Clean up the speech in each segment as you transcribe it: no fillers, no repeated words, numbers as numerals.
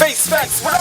face facts, what up?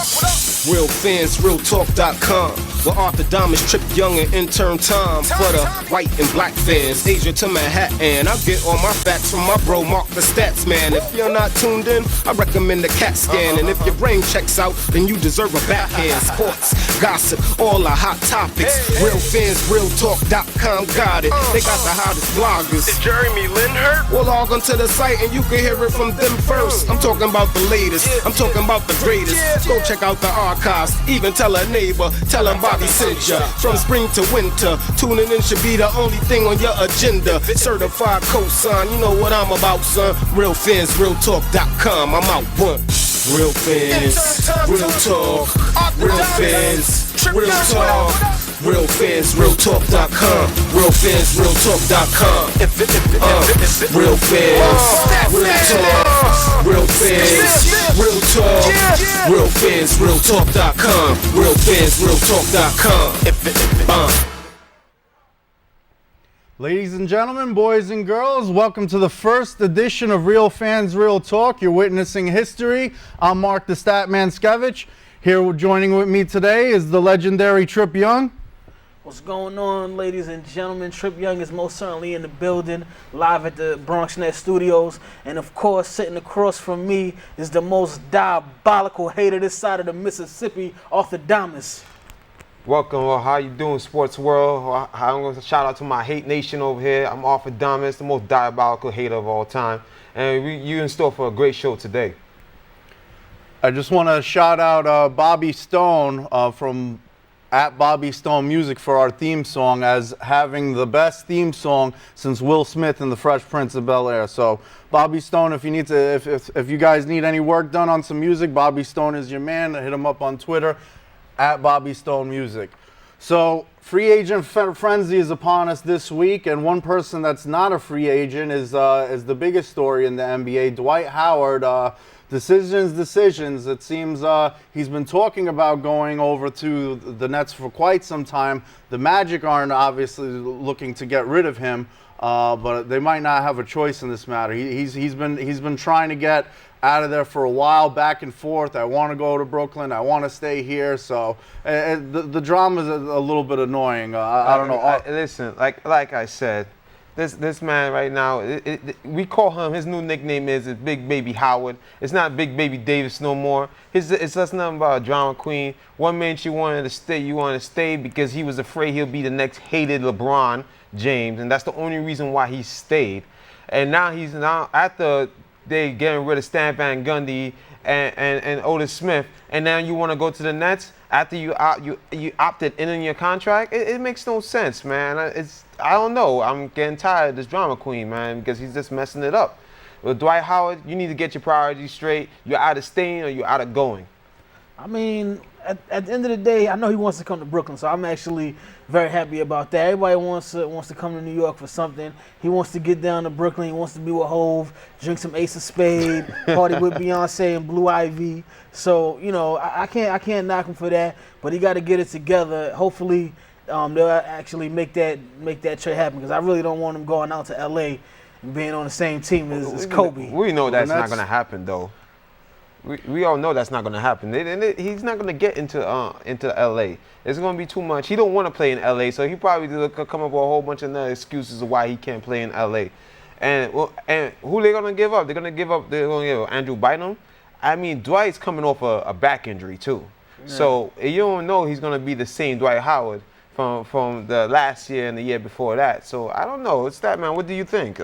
Real fans, realtalk.com. Where Arthur Diamonds, Trip Young, and intern Tom. For the white and black fans, Asia to Manhattan. I get all my facts from my bro, Mark the Stats Man. If you're not tuned in, I recommend the CAT scan. And if your brain checks out, then you deserve a backhand. Sports, gossip, all the hot topics. Real fans, realtalk.com got it. They got the hottest bloggers. Is Jeremy Lin hurt? Well, log onto the site and you can hear it from them first. I'm talking about the latest. I'm talking about the greatest. Go check out the archives. Even tell a neighbor. Tell them Bobby sent ya. From spring to winter, tuning in should be the only thing on your agenda. Certified cosign, you know what I'm about, son. Real fans, realtalk.com. I'm out one. Real fans, real talk. Real fans, real talk. Real fans, realtalk.com. Real fans, realtalk.com. Real fans, real talk. Real fans, real talk. Real fans, realtalk.com. Real fans, realtalk.com. Ladies and gentlemen, boys and girls, welcome to the first edition of Real Fans, Real Talk. You're witnessing history. I'm Mark the Statman Skevich. Here joining with me today is the legendary Trip Young. What's going on, ladies and gentlemen? Trip Young is most certainly in the building, live at the BronxNet Studios. And of course, sitting across from me is the most diabolical hater this side of the Mississippi, Arthur Diamonds. Welcome. Well, how you doing, sports world? I'm going to shout out to my hate nation over here. I'm Arthur Diamonds, the most diabolical hater of all time. And you in store for a great show today. I just want to shout out Bobby Stone from @Bobby Stone Music for our theme song as having the best theme song since Will Smith in The Fresh Prince of Bel-Air. So Bobby Stone, if you need to, if you guys need any work done on some music, Bobby Stone is your man. Hit him up on Twitter @Bobby Stone Music. So free agent frenzy is upon us this week, and one person that's not a free agent is the biggest story in the NBA. Dwight Howard. Decisions. It seems he's been talking about going over to the Nets for quite some time. The Magic aren't obviously looking to get rid of him, but they might not have a choice in this matter. He's been trying to get out of there for a while, back and forth. I want to go to Brooklyn. I want to stay here. So the drama is a little bit annoying. I don't know. Listen, like I said. This man right now, we call him, his new nickname is Big Baby Howard. It's not Big Baby Davis no more. It's just nothing about a drama queen. One minute you wanted to stay, because he was afraid he'll be the next hated LeBron James, and that's the only reason why he stayed. And now he's after they getting rid of Stan Van Gundy and Otis Smith, and now you want to go to the Nets after you opted in your contract. It makes no sense, man. I don't know. I'm getting tired of this drama queen, man, because he's just messing it up. With Dwight Howard, you need to get your priorities straight. You're either staying or you're either going. I mean, at the end of the day, I know he wants to come to Brooklyn, so I'm actually very happy about that. Everybody wants to come to New York for something. He wants to get down to Brooklyn. He wants to be with Hove, drink some Ace of Spade, party with Beyonce and Blue Ivy. So, you know, I can't knock him for that, but he got to get it together. Hopefully, they'll actually make that trade happen, because I really don't want him going out to L.A. and being on the same team as Kobe. We know that's not going to happen, though. We all know that's not going to happen. He's not going to get into L.A. It's going to be too much. He don't want to play in L.A., so he probably come up with a whole bunch of other excuses of why he can't play in L.A. And who they're going to give up? They're going to give up Andrew Bynum. I mean, Dwight's coming off a back injury, too. Yeah. So you don't know he's going to be the same Dwight Howard from the last year and the year before that. So I don't know. It's that, man. What do you think?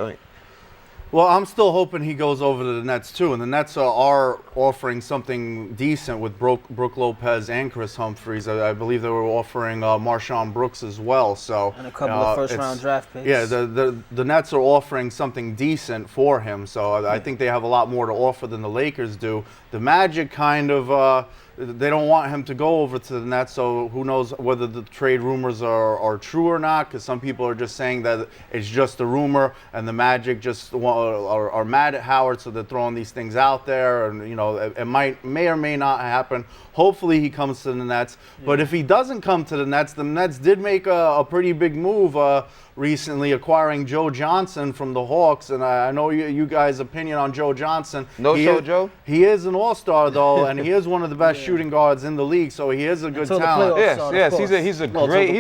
Well, I'm still hoping he goes over to the Nets, too. And the Nets are offering something decent with Brook Lopez and Chris Humphries. I believe they were offering Marshawn Brooks as well. So, and a couple of first-round draft picks. Yeah, the Nets are offering something decent for him. So I think they have a lot more to offer than the Lakers do. The Magic kind of... they don't want him to go over to the Nets, so who knows whether the trade rumors are true or not, because some people are just saying that it's just a rumor, and the Magic just are mad at Howard, so they're throwing these things out there, and you know it may or may not happen. Hopefully he comes to the Nets, but if he doesn't come to the Nets did make a pretty big move recently, acquiring Joe Johnson from the Hawks. And I know you guys' opinion on Joe Johnson. Joe? He is an all-star, though, and he is one of the best shooting guards in the league, so he is a good talent. Yes. He's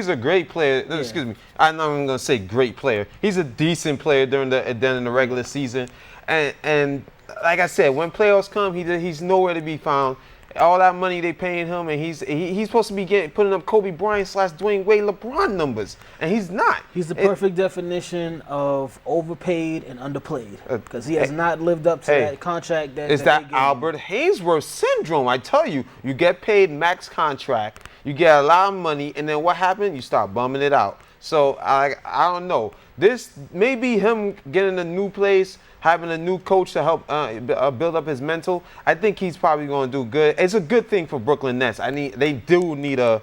a great player. Yeah. Excuse me. I'm not even going to say great player. He's a decent player during the regular season. And like I said, when playoffs come, he's nowhere to be found. All that money they paying him, and he's supposed to be putting up Kobe Bryant / Dwayne Wade LeBron numbers, and he's not. He's the perfect definition of overpaid and underplayed because he has not lived up to that contract. It's that Albert Haynesworth syndrome. I tell you, you get paid max contract, you get a lot of money, and then what happened? You start bumming it out. So I don't know. This may be him getting a new place, having a new coach to help build up his mental. I think he's probably going to do good. It's a good thing for Brooklyn Nets. They do need a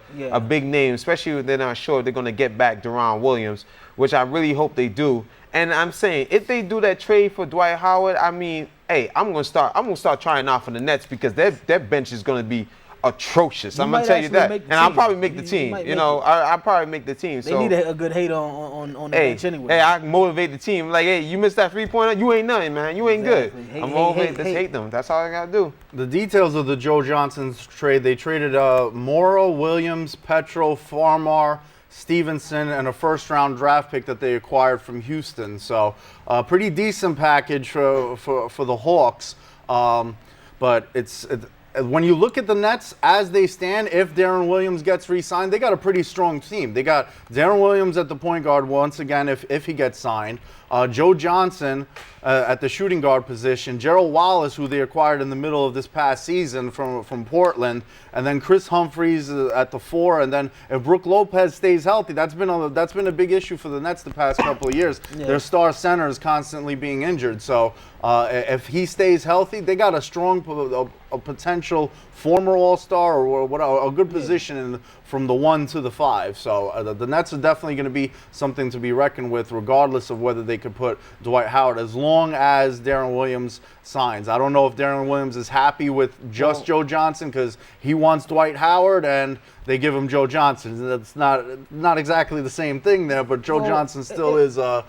big name, especially if they're not sure if they're going to get back Deron Williams, which I really hope they do. And I'm saying if they do that trade for Dwight Howard, I'm going to start trying out for the Nets because their bench is going to be atrocious. I'm gonna tell you that, and I'll probably make the team. I'll probably make the team. They need a good hate on the bench anyway. Hey, I motivate the team. Like, hey, you missed that 3-pointer. You ain't nothing, man. You ain't good. I'm motivated. Just hate them. That's all I gotta do. The details of the Joe Johnson's trade: they traded Morrow, Williams, Petro, Farmar, Stevenson, and a first-round draft pick that they acquired from Houston. So, a pretty decent package for the Hawks. But when you look at the Nets as they stand, if Deron Williams gets re-signed, they got a pretty strong team. They got Deron Williams at the point guard once again if he gets signed. Joe Johnson at the shooting guard position. Gerald Wallace, who they acquired in the middle of this past season from Portland. And then Chris Humphries at the 4. And then if Brook Lopez stays healthy, that's been a big issue for the Nets the past couple of years. Yeah. Their star center is constantly being injured. So if he stays healthy, they got a strong a potential former All-Star or a good position from the 1 to the 5. So the Nets are definitely going to be something to be reckoned with, regardless of whether they could put Dwight Howard, as long as Deron Williams signs. I don't know if Deron Williams is happy with just Joe Johnson because he wants Dwight Howard and they give him Joe Johnson. That's not exactly the same thing there, but Joe Johnson still is a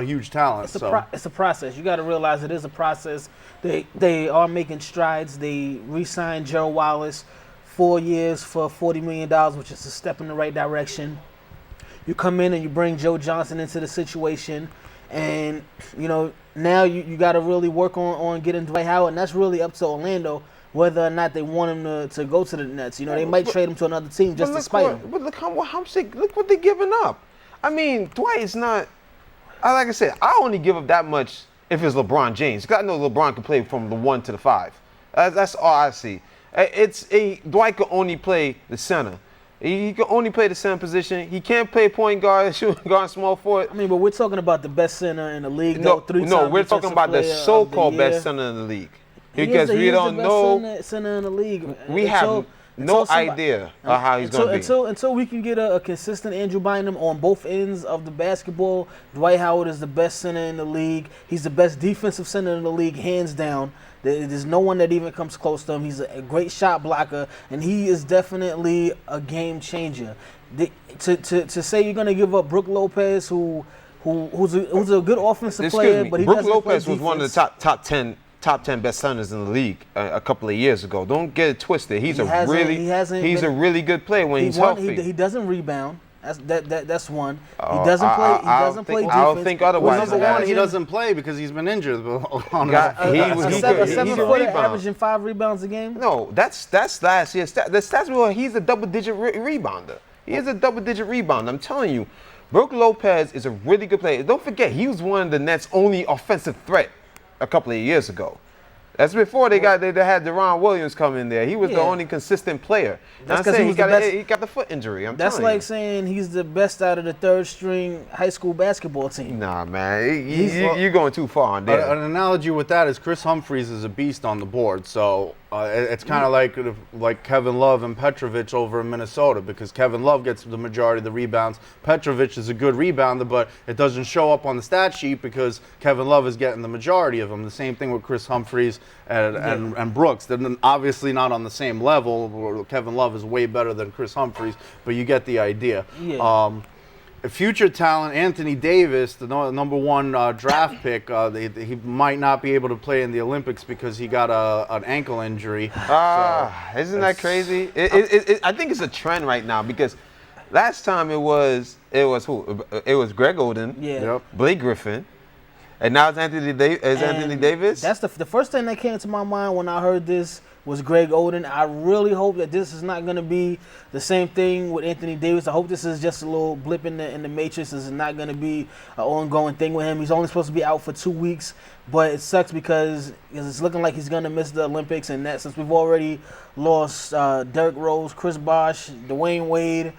huge talent. It's a process. You got to realize it is a process. They are making strides. They re-signed Gerald Wallace 4 years for $40 million, which is a step in the right direction. You come in and you bring Joe Johnson into the situation, and now you got to really work on getting Dwight Howard, and that's really up to Orlando whether or not they want him to go to the Nets. They might trade him to another team just to spite him. But look what they're giving up. I mean, Dwight is not. Like I said, I only give up that much if it's LeBron James. I know LeBron can play from the 1 to the 5. That's all I see. Dwight can only play the center. He can only play the center position. He can't play point guard, shooting guard, small forward. But we're talking about the best center in the league. No, we're talking about the so-called best center in the league. Because we don't know. Center in the league. We have no idea of how he's going to be. Until we can get a consistent Andrew Bynum on both ends of the basketball, Dwight Howard is the best center in the league. He's the best defensive center in the league, hands down. There's no one that even comes close to him. He's a great shot blocker, and he is definitely a game changer. To say you're going to give up Brook Lopez, who's a good offensive player, but he doesn't play defense. Brook Lopez was one of the top 10 best centers in the league a couple of years ago. Don't get it twisted. He's a really good player when he's healthy. He doesn't rebound. That's one. He doesn't play. He doesn't play defense. I don't think otherwise. Number one, he doesn't play because he's been injured. He's a 7-footer averaging 5 rebounds a game. No, that's last year's stat. The stats were he's a double-digit rebounder. He is a double-digit rebounder. I'm telling you, Brook Lopez is a really good player. Don't forget, he was one of the Nets' only offensive threat a couple of years ago. That's before they had Deron Williams come in there. He was the only consistent player. That's because he got the foot injury. That's like saying he's the best out of the third-string high school basketball team. Nah, man, you're going too far on there. An analogy with that is Chris Humphries is a beast on the board. So it's kind of like Kevin Love and Petrovic over in Minnesota, because Kevin Love gets the majority of the rebounds. Petrovic is a good rebounder, but it doesn't show up on the stat sheet because Kevin Love is getting the majority of them. The same thing with Chris Humphries and Brooks. They're obviously not on the same level. Kevin Love is way better than Chris Humphries, but you get the idea. Yeah. future talent Anthony Davis, the number one draft pick, he might not be able to play in the Olympics because he got an ankle injury. Isn't that crazy? I think it's a trend right now because last time it was who? It was Greg Oden, Yep. Blake Griffin, and now it's Anthony Davis. That's the first thing that came to my mind when I heard this was Greg Oden. I really hope that this is not going to be the same thing with Anthony Davis. I hope this is just a little blip in the matrix. This is not going to be an ongoing thing with him. He's only supposed to be out for 2 weeks, but it sucks because it's looking like he's going to miss the Olympics. And that since we've already lost Derrick Rose, Chris Bosh, Dwayne Wade,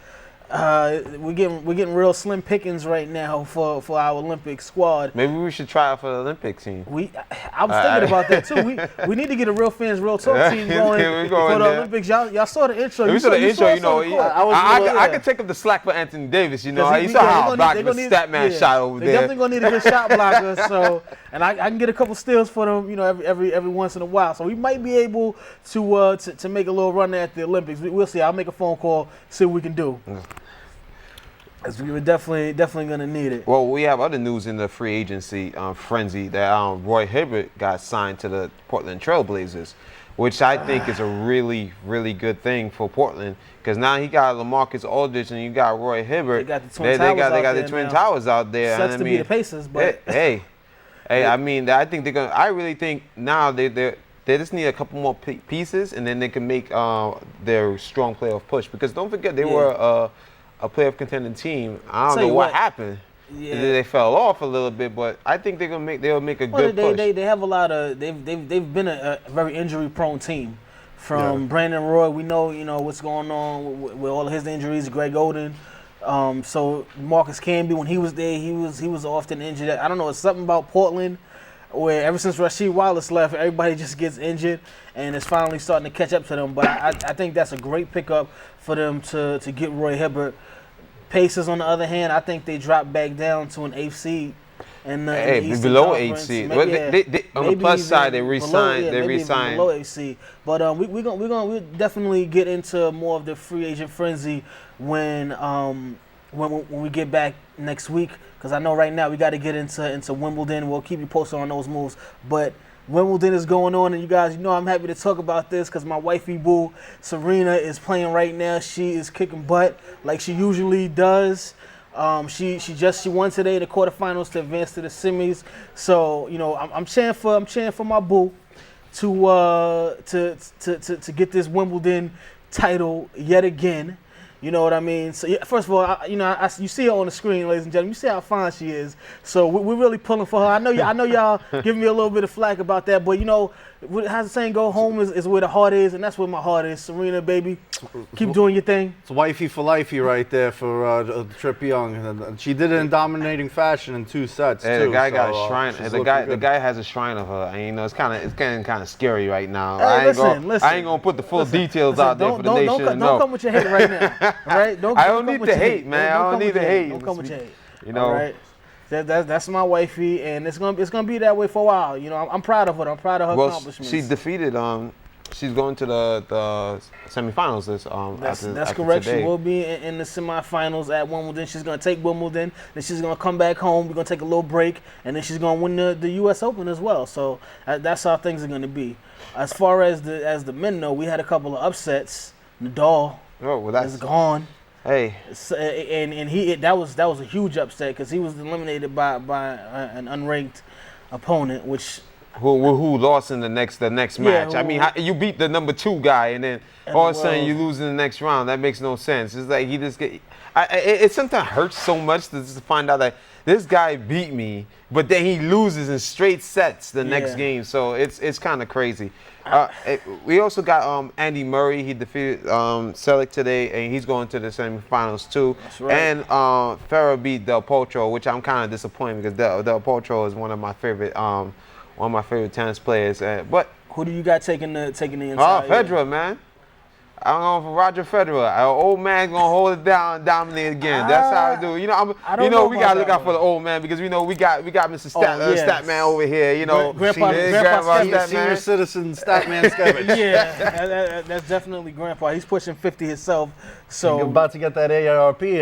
we're getting real slim pickings right now for our Olympic squad. Maybe we should try out for the Olympic team. I was thinking about that too. We need to get a Real Fans Real Talk team going for the Olympics. Y'all saw the intro. We saw the intro. I could take up the slack for Anthony Davis. You know, you saw how blocked the stat man shot over there. They definitely gonna need a good shot blocker. So, and I can get a couple steals for them. You know, every once in a while. So we might be able to make a little run at the Olympics. We'll see. I'll make a phone call, see what we can do. Because we were definitely going to need it. Well, we have other news in the free agency frenzy that Roy Hibbert got signed to the Portland Trail Blazers, which I think is a really, really good thing for Portland. Because now he got LaMarcus Aldridge and you got Roy Hibbert. They got the Twin Towers they got the Twin Towers out there. Sucks to be the Pacers, but hey, I mean, I think they're gonna. I really think now they just need a couple more pieces, and then they can make their strong playoff push. Because don't forget, they were a playoff contending team. I don't know what happened. Yeah. They fell off a little bit, but I think they'll make a good push. They have a lot of they've been a very injury prone team. From Brandon Roy, we know what's going on with all of his injuries. Greg Oden, so Marcus Camby, when he was there, he was often injured. I don't know, it's something about Portland where ever since Rasheed Wallace left, everybody just gets injured, and it's finally starting to catch up to them. But I think that's a great pickup for them to get Roy Hibbert. Pacers, on the other hand, I think they dropped back down to an 8th seed. And below 8th seed. On the plus side, they re-signed. Below 8th seed. But we'll definitely get into more of the free agent frenzy when we get back next week. Because I know right now we got to get into Wimbledon. We'll keep you posted on those moves. But Wimbledon is going on, and you guys, I'm happy to talk about this because my wifey boo, Serena, is playing right now. She is kicking butt like she usually does. She won today in the quarterfinals to advance to the semis. So I'm cheering for my boo to get this Wimbledon title yet again. You know what I mean? So first of all, you see her on the screen, ladies and gentlemen. You see how fine she is. So we're really pulling for her. I know y'all giving me a little bit of flack about that, but how's the saying go? Home is where the heart is, and that's where my heart is. Serena, baby, keep doing your thing. It's wifey for lifey right there for Trip Young. And she did it in dominating fashion in 2 sets too. The guy got a shrine. The guy has a shrine of her, and it's getting kind of scary right now. Hey, I ain't gonna put the full details out there for the nation to know. Don't come with your hate right now. All right? I don't need the hate, man. I don't need the hate. Don't come with your hate. All right? That's my wifey, and it's gonna be that way for a while. I'm proud of her. I'm proud of her accomplishments. She defeated. She's going to the semifinals. That's correct. Today. She will be in the semifinals at Wimbledon. She's gonna take Wimbledon, then she's gonna come back home. We're gonna take a little break, and then she's gonna win the U.S. Open as well. So that's how things are gonna be. As far as the men know, we had a couple of upsets. Nadal is gone. Hey, and that was a huge upset because he was eliminated by an unranked opponent, which who lost in the next match. I mean, you beat the number 2 guy, and then all of a sudden you lose in the next round. That makes no sense. It's like he just it sometimes hurts so much to just find out that this guy beat me, but then he loses in straight sets the next game. So it's kind of crazy. We also got Andy Murray. He defeated Selick today, and he's going to the semifinals too. That's right. And Ferrer beat Del Potro, which I'm kind of disappointed because Del Potro is one of my favorite tennis players. But who do you got taking the entire? Federer, man. I'm going for Roger Federer. Our old man gonna hold it down and dominate again. That's how I do. You know, we gotta look out for the old man because we know we got Mr. Statman over here. You know, Grandpa senior citizen Statman Skevich. Yeah, that's definitely Grandpa. He's pushing 50 himself. So you're about to get that AARP. you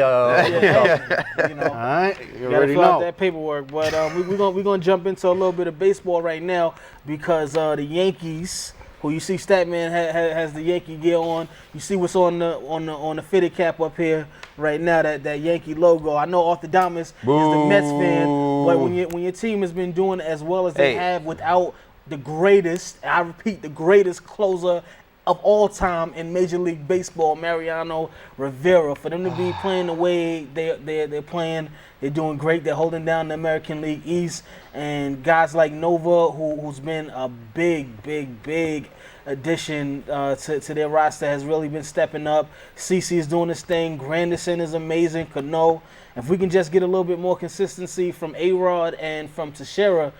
know, all right, you gotta already fill out know. that paperwork. But we're gonna jump into a little bit of baseball right now because the Yankees, who you see Statman has the Yankee gear on. You see what's on the fitted cap up here right now, that Yankee logo. I know Orthodomus is the Mets fan, but when your team has been doing as well as they have without the greatest, I repeat, the greatest closer of all time in Major League Baseball, Mariano Rivera, for them to be playing the way they're playing, they're doing great. They're holding down the American League East, and guys like Nova, who's been a big addition to their roster, has really been stepping up. CC is doing his thing. Granderson is amazing. Cano. If we can just get a little bit more consistency from A-Rod and from Teixeira,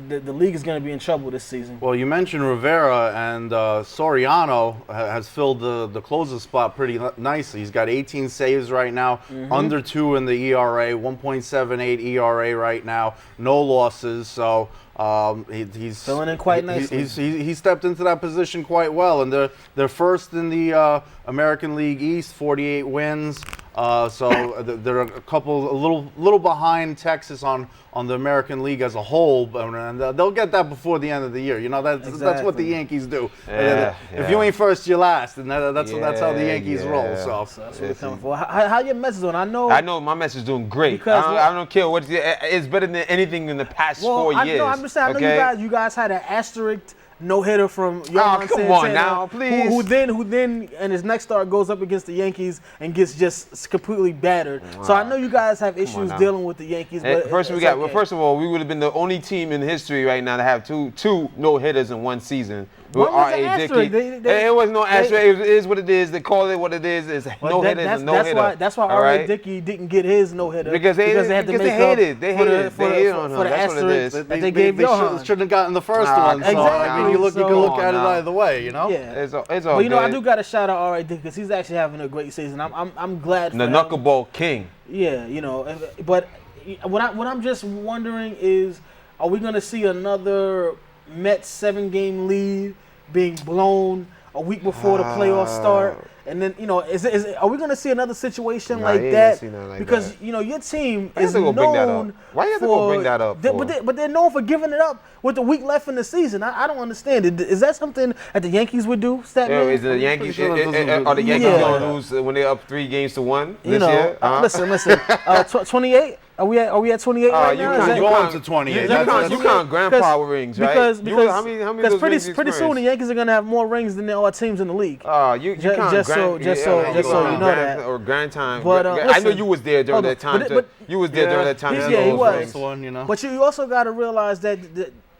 the league is going to be in trouble this season. Well, you mentioned Rivera, and Soriano has filled the closer spot pretty nicely. He's got 18 saves right now, under 2 in the ERA, 1.78 ERA right now, no losses. So he's filling in quite nicely. He stepped into that position quite well, and they're first in the American League East, 48 wins. So they're a little behind Texas on the American League as a whole, and they'll get that before the end of the year. You know, that's what the Yankees do. If you ain't first, you're last, and that's how the Yankees roll. So that's what they're coming for. How your Mets doing? I know my Mets is doing great. I don't care what it's better than anything in the past 4 years. I'm just saying, I know you guys had an asterisk no-hitter from Johan Santana, on now, please. Who then in his next start goes up against the Yankees and gets just completely battered. Wow. So I know you guys have issues dealing with the Yankees. But first of all, we would have been the only team in history right now to have two no-hitters in one season. What was the asterisk? It was no asterisk. It is what it is. They call it what it is. It's no-hitter is a no-hitter. That's why R.A. Dickey didn't get his no-hitter. Because they had to make hated. They hated for the asterisk that they gave Johan. Shouldn't have gotten the first one. So, I mean, you can look at it either way, you know. Yeah, it's all but good. I do got to shout out R.A. Dickey because he's actually having a great season. I'm glad. The knuckleball king. Yeah, but what I'm just wondering is, are we going to see another Mets 7-game lead being blown a week before the playoffs start? And then, are we going to see another situation like that? Because, your team is known Why you have to go bring that up? But they're known for giving it up with the week left in the season. I don't understand it. Is that something that the Yankees would do, Statman? Is the Yankees, are the Yankees going to lose when they're up 3-1 this year? Listen, 28? Are we at 28 right now? You're going to 28. You count grandpa rings, right? Because pretty soon the Yankees are going to have more rings than all teams in the league. You count just so you know that. Or grand time. But, I know you was there during that time. You was there during that time. Yeah, he was. But you also got to realize that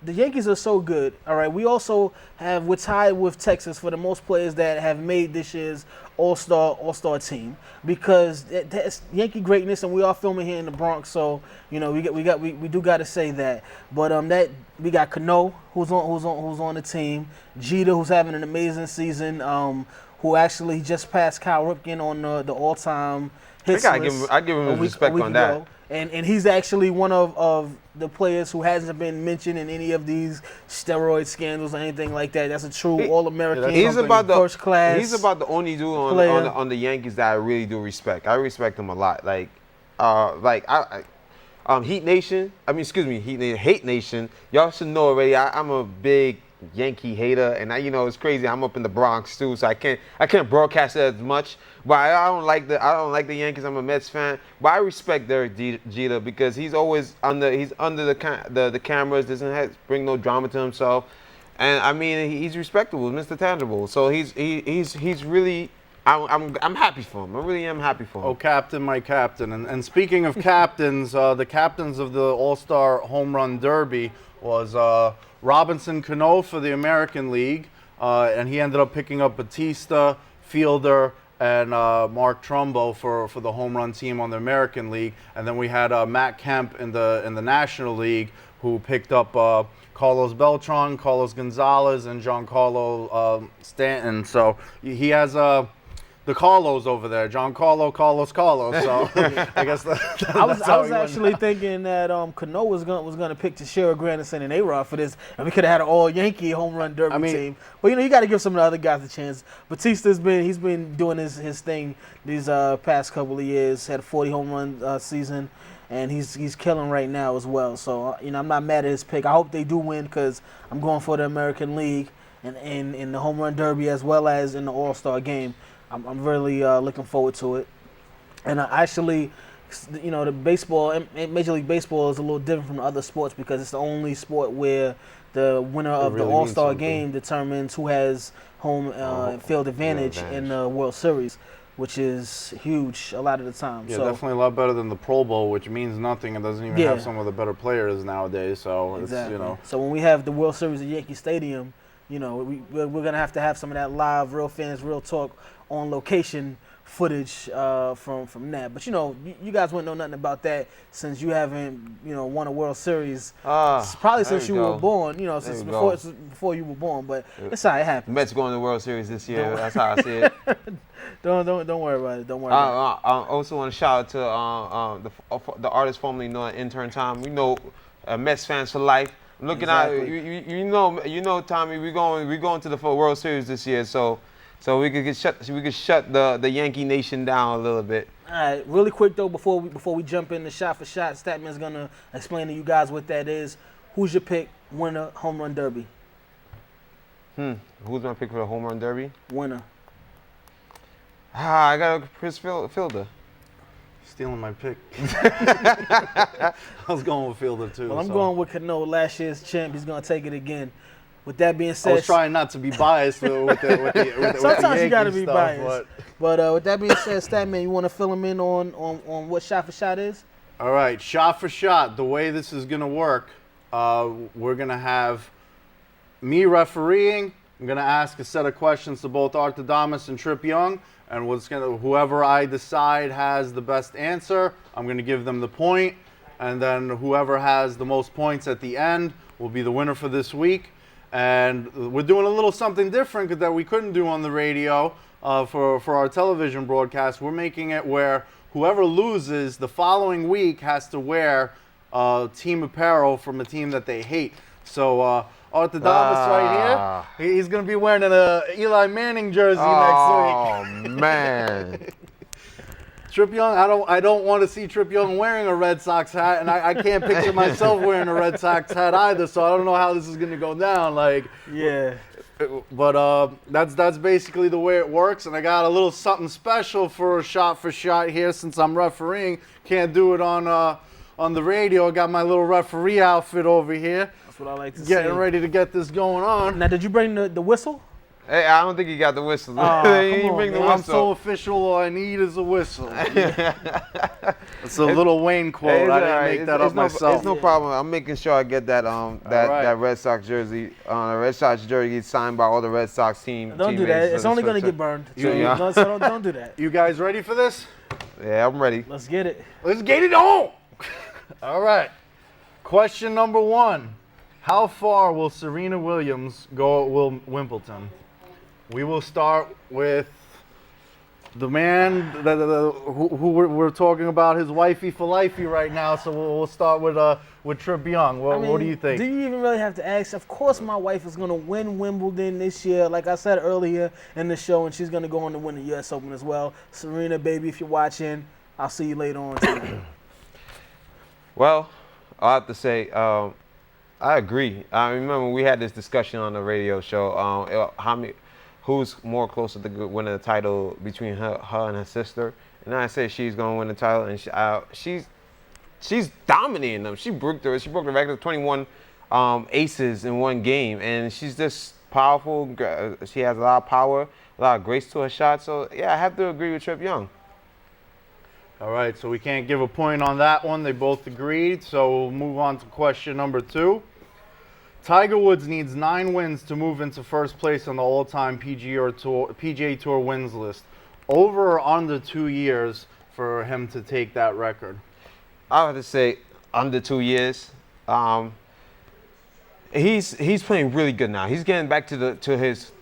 the Yankees are so good. All right, we're tied with Texas for the most players that have made this year's All-Star team, because that's Yankee greatness, and we are filming here in the Bronx, so we do got to say that. But that we got Cano, who's on the team, Jeter, who's having an amazing season, who actually just passed Cal Ripken on the all-time hits list. I give him respect on that. And he's actually one of the players who hasn't been mentioned in any of these steroid scandals or anything like that. That's a true All-American, first class. He's about the only dude on the Yankees that I really do respect. I respect him a lot. Hate Nation. Y'all should know already. I'm a big Yankee hater, and it's crazy. I'm up in the Bronx too, so I can't broadcast it as much. But I don't like the Yankees. I'm a Mets fan, but I respect Derek Jeter because he's always under the cameras. Doesn't bring no drama to himself, and I mean he's respectable, Mr. Tangible. So he's really. I'm happy for him. I really am happy for him. Oh, captain, my captain. And speaking of captains, the captains of the All-Star Home Run Derby was Robinson Cano for the American League, and he ended up picking up Batista, Fielder, and Mark Trumbo for the home run team on the American League. And then we had Matt Kemp in the National League who picked up Carlos Beltran, Carlos Gonzalez, and Giancarlo Stanton. So he has the Carlos over there, Giancarlo, Carlos. So I guess I was actually thinking that Cano was gonna pick Teixeira, Granderson, and A-Rod for this, and we could have had an all-Yankee home run derby team. But you got to give some of the other guys a chance. Batista's been doing his thing these past couple of years. Had a 40 home run season, and he's killing right now as well. So I'm not mad at his pick. I hope they do win because I'm going for the American League and in the home run derby as well as in the All Star Game. I'm really looking forward to it. And actually, the baseball, Major League Baseball is a little different from the other sports because it's the only sport where the winner of the All Star Game determines who has home field advantage in the World Series, which is huge a lot of the time. Yeah, so, definitely a lot better than the Pro Bowl, which means nothing and doesn't even have some of the better players nowadays. So exactly. It's, So when we have the World Series at Yankee Stadium, we're gonna have to have some of that live, real fans, real talk on location footage from that. But you guys wouldn't know nothing about that since you haven't won a World Series probably since you were born. Since before you were born. But it's all right, it happens. Mets going to the World Series this year. That's how I see it. Don't worry about it. Don't worry about it. I also want to shout out to the artist formerly known as Intern Tom. Mets fans for life. I'm looking Exactly. out. You know, Tommy. We're going to the World Series this year. So we could shut the Yankee Nation down a little bit. All right, really quick though, before we jump into shot for shot, Statman's gonna explain to you guys what that is. Who's your pick? Winner home run derby. Who's my pick for the home run derby? Winner. I got Chris Fielder. stealing my pick. I was going with Fielder too. Well, I'm going with Cano, last year's champ. He's gonna take it again. With that being said, I was trying not to be biased with the sometimes you gotta be stuff, biased. But with that being said, Statman, you want to fill him in on what shot for shot is? All right, shot for shot. The way this is gonna work, we're gonna have me refereeing. I'm gonna ask a set of questions to both Arthur and Trip Young, and whoever I decide has the best answer, I'm gonna give them the point, and then whoever has the most points at the end will be the winner for this week. And we're doing a little something different that we couldn't do on the radio for our television broadcast. We're making it where whoever loses the following week has to wear team apparel from a team that they hate. So Arthur right here, he's going to be wearing an Eli Manning jersey next week. Oh, man. Trip Young, I don't want to see Trip Young wearing a Red Sox hat, and I can't picture myself wearing a Red Sox hat either, so I don't know how this is going to go down. Yeah. But that's basically the way it works, and I got a little something special for shot here since I'm refereeing. Can't do it on the radio. I got my little referee outfit over here. That's what I like to see. Getting ready to get this going on. Now, did you bring the whistle? Hey, I don't think he got the whistle. Come bring the on, I'm so official, all I need is a whistle. It's a little Wayne quote. I didn't make that up myself. It's no problem. I'm making sure I get that that Red Sox jersey. A Red Sox jersey signed by all the Red Sox team. Don't do that. It's only going to get burned. So don't do that. You guys ready for this? Yeah, I'm ready. Let's get it. Let's get it on. All right. Question number 1. How far will Serena Williams go at Wimbledon? We will start with the man who we're talking about, his wifey for lifey right now. So we'll start with Trip Young. What do you think? Do you even really have to ask? Of course, my wife is going to win Wimbledon this year. Like I said earlier in the show, and she's going to go on to win the U.S. Open as well. Serena, baby, if you're watching, I'll see you later on tonight. Well, I have to say, I agree. I remember we had this discussion on the radio show. Who's more closer to winning the title between her and her sister? And I say she's going to win the title, and she's dominating them. She broke the record of 21 aces in one game, and she's just powerful. She has a lot of power, a lot of grace to her shot. So yeah, I have to agree with Trip Young. All right, so we can't give a point on that one. They both agreed. So we'll move on to question number 2. Tiger Woods needs 9 wins to move into first place on the all-time PGA Tour wins list. Over or under 2 years for him to take that record? I would have to say under 2 years. He's playing really good now. He's getting back to his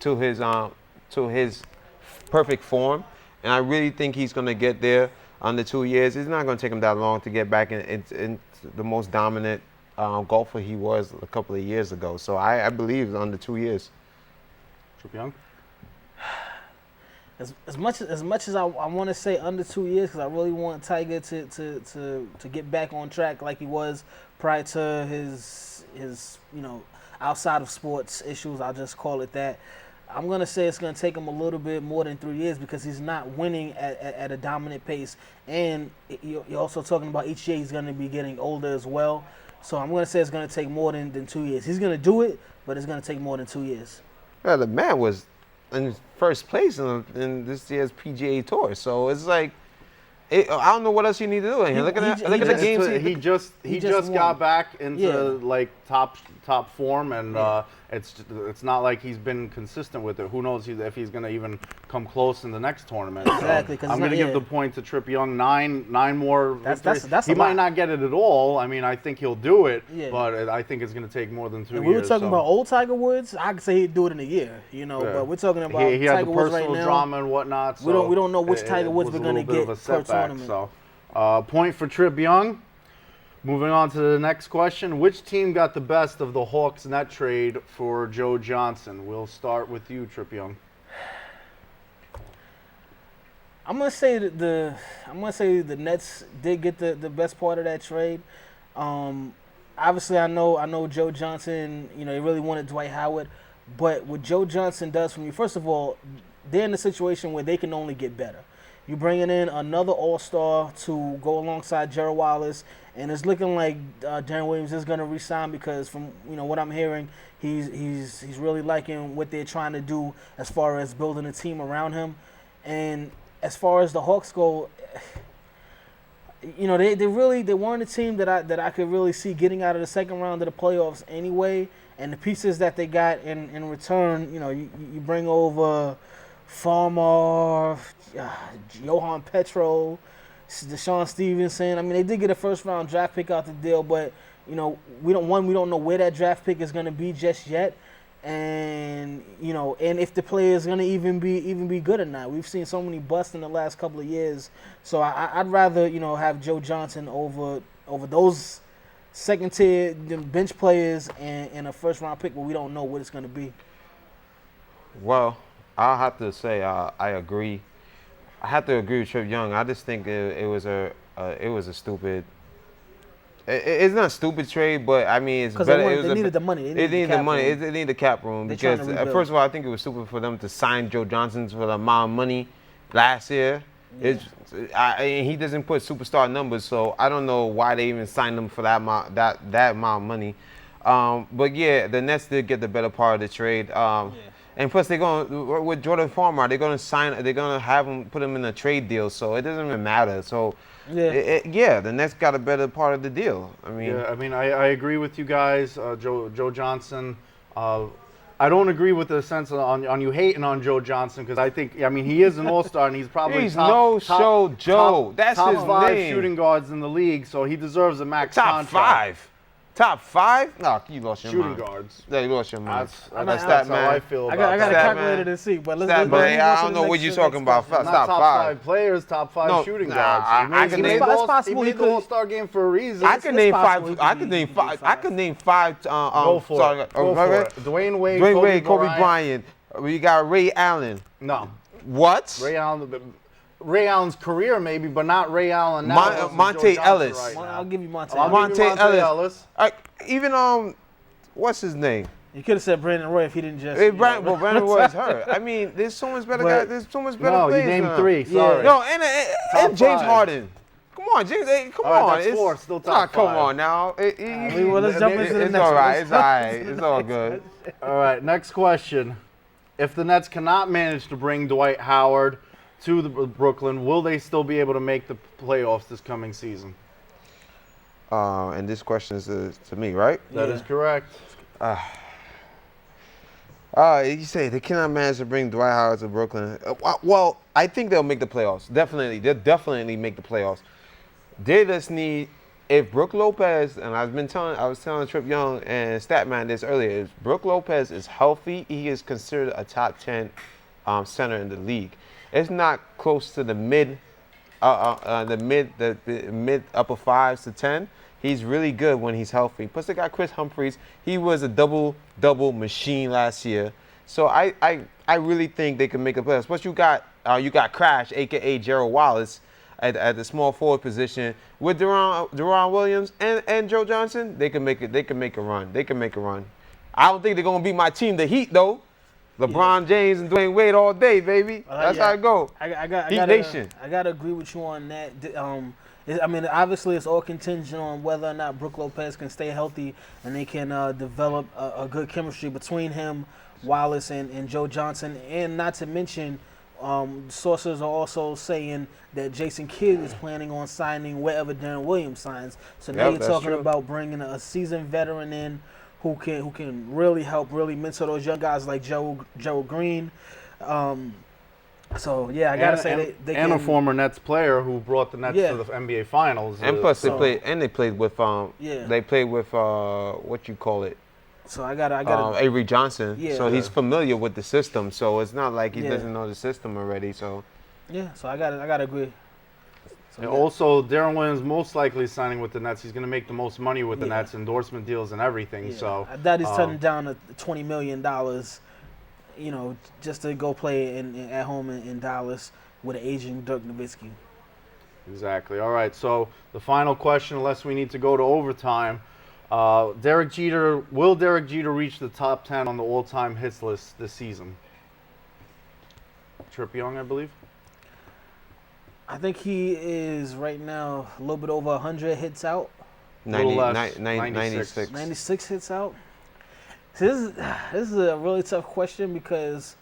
perfect form, and I really think he's going to get there under 2 years. It's not going to take him that long to get back in the most dominant golfer he was a couple of years ago. So I believe under 2 years. Trip Young? As much as I want to say under 2 years, because I really want Tiger to get back on track like he was prior to his outside of sports issues. I'll just call it that. I'm gonna say it's gonna take him a little bit more than 3 years because he's not winning at a dominant pace, and you're also talking about each year he's gonna be getting older as well. So I'm gonna say it's gonna take more than 2 years. He's gonna do it, but it's gonna take more than 2 years. Yeah, the man was in first place in this year's PGA Tour. So it's like, I don't know what else you need to do. Look at the games. He just got back into like top form, and it's not like he's been consistent with it. Who knows if he's going to even come close in the next tournament. Exactly. So I'm going to give the point to Trip Young. Nine more victories. That's he might not get it at all. I mean, I think he'll do it, but I think it's going to take more than 2 years. We were talking about old Tiger Woods. I could say he'd do it in a year, but we're talking about he had Tiger the Woods personal right now. drama and whatnot. So we don't know which Tiger Woods we're going to get per tournament. So, point for Trip Young. Moving on to the next question. Which team got the best of the Hawks net trade for Joe Johnson? We'll start with you, Trip Young. I'm gonna say the Nets did get the best part of that trade. Obviously, I know Joe Johnson. He really wanted Dwight Howard, but what Joe Johnson does for me, first of all, they're in a situation where they can only get better. You're bringing in another All-Star to go alongside Gerald Wallace, and it's looking like Darren Williams is going to resign because from what I'm hearing, he's really liking what they're trying to do as far as building a team around him. And as far as the Hawks go, they weren't a team that I could really see getting out of the second round of the playoffs anyway. And the pieces that they got in return, you bring over Farmer, Johan Petro, Deshaun Stevenson. I mean, they did get a first-round draft pick out the deal, but we don't know where that draft pick is going to be just yet, and and if the player is going to even be good or not. We've seen so many busts in the last couple of years, so I'd rather have Joe Johnson over those second-tier bench players and a first-round pick where we don't know what it's going to be. Well, I'll have to say I agree. I have to agree with Trip Young. I just think it was a stupid. It's not a stupid trade, but I mean it's better. They needed the money. They needed the money. They needed the cap room because first of all, I think it was stupid for them to sign Joe Johnson for the amount of money last year. Yeah. He doesn't put superstar numbers, so I don't know why they even signed him for that amount of money. But yeah, the Nets did get the better part of the trade. And plus, they're going with Jordan Farmer. They're going to have him put him in a trade deal, so it doesn't even matter. So, the Nets got a better part of the deal. I agree with you guys, Joe Johnson. I don't agree with the sense on you hating on Joe Johnson because I think he is an All-Star and he's probably That's his top 5 name. shooting guards in the league, so he deserves a max contract. Top 5? No, you lost your shooting mind. guards. Yeah, you lost your mind. That's how I feel about I got a that. calculator to see, but let's I don't know what you're talking about. Not top 5 players, top 5 shooting guards. He made the All-Star game for a reason. I can name 5. I can name 5. I can name 5. Go for it. Dwayne Wade, Kobe Bryant. We got Ray Allen. No. What? Ray Allen's career maybe, but not Ray Allen now. Monte Ellis. Right now. I'll give you Monte. Monte Ellis. Even what's his name? You could have said Brandon Roy if he didn't just. Brandon Roy is hurt. I mean, there's so much better guys. There's so much better players. No, you named 3. Sorry. No, and James Harden. Come on, James. Come on. That's 4. Still top 5. Come on now. Let's jump into the next one. It's all right. It's all right. It's all good. All right. Next question. If the Nets cannot manage to bring Dwight Howard to Brooklyn, will they still be able to make the playoffs this coming season? And this question is to me, right? That is correct. You say they cannot manage to bring Dwight Howard to Brooklyn. Well, I think they'll make the playoffs. Definitely. They'll definitely make the playoffs. They just need if Brook Lopez, and I was telling Trip Young and Statman this earlier, if Brook Lopez is healthy, he is considered a top 10 center in the league. It's not close to the mid upper 5s to 10. He's really good when he's healthy. Plus, they got Chris Humphries. He was a double machine last year. So I really think they can make a play. Plus, you got Crash, aka Gerald Wallace, at the small forward position with Deron Williams and Joe Johnson. They can make a run. I don't think they're gonna beat my team, the Heat, though. LeBron James and Dwayne Wade all day, baby. That's how it go. Heat Nation. I gotta agree with you on that. I mean, obviously, it's all contingent on whether or not Brook Lopez can stay healthy and they can develop a good chemistry between him, Wallace, and Joe Johnson. And not to mention, sources are also saying that Jason Kidd is planning on signing wherever Darren Williams signs. So now you're talking about bringing a seasoned veteran in who can really help, really mentor those young guys like Joe Green. So yeah, I gotta say they and can, a former Nets player who brought the Nets to the NBA Finals. And plus they played with what you call it. So I got Avery Johnson. Yeah. So he's familiar with the system. So it's not like he doesn't know the system already. So yeah. So I gotta agree. So, and also, Darren Williams most likely is signing with the Nets. He's going to make the most money with the Nets, endorsement deals and everything. Yeah. So I doubt he's turning down $20 million, just to go play at home in Dallas with an aging Dirk Nowitzki. Exactly. All right. So the final question, unless we need to go to overtime, will Derek Jeter reach the top 10 on the all-time hits list this season? Trip Young, I believe. I think he is right now a little bit over 100 hits out. 96. 96 hits out. So this is a really tough question because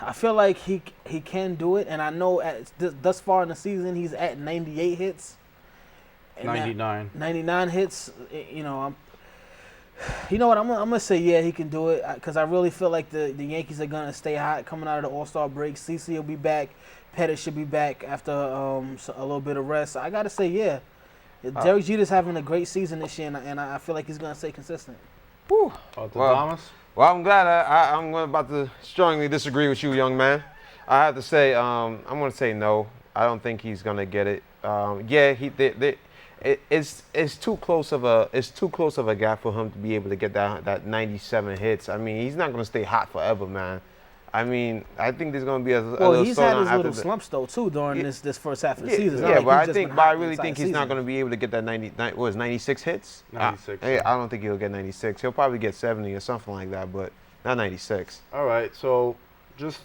I feel like he can do it, and I know thus far in the season he's at 98 hits. 99. 99 hits. You know what? I'm gonna say he can do it because I really feel like the Yankees are gonna stay hot coming out of the All-Star break. CeCe will be back. Pettis should be back after a little bit of rest. So I gotta say Derek Jeter's having a great season this year, and I feel like he's gonna stay consistent. Whew. Thomas? Well, I'm glad I'm about to strongly disagree with you, young man. I have to say I'm gonna say no. I don't think he's gonna get it. It's too close of a gap for him to be able to get that 97 hits. I mean, he's not gonna stay hot forever, man. I mean, I think there's gonna be a little he's had his little slumps though too during this first half of the season. Yeah, but I really think he's not gonna be able to get that 96 hits. 96. I don't think he'll get 96. He'll probably get 70 or something like that, but not 96. All right, so just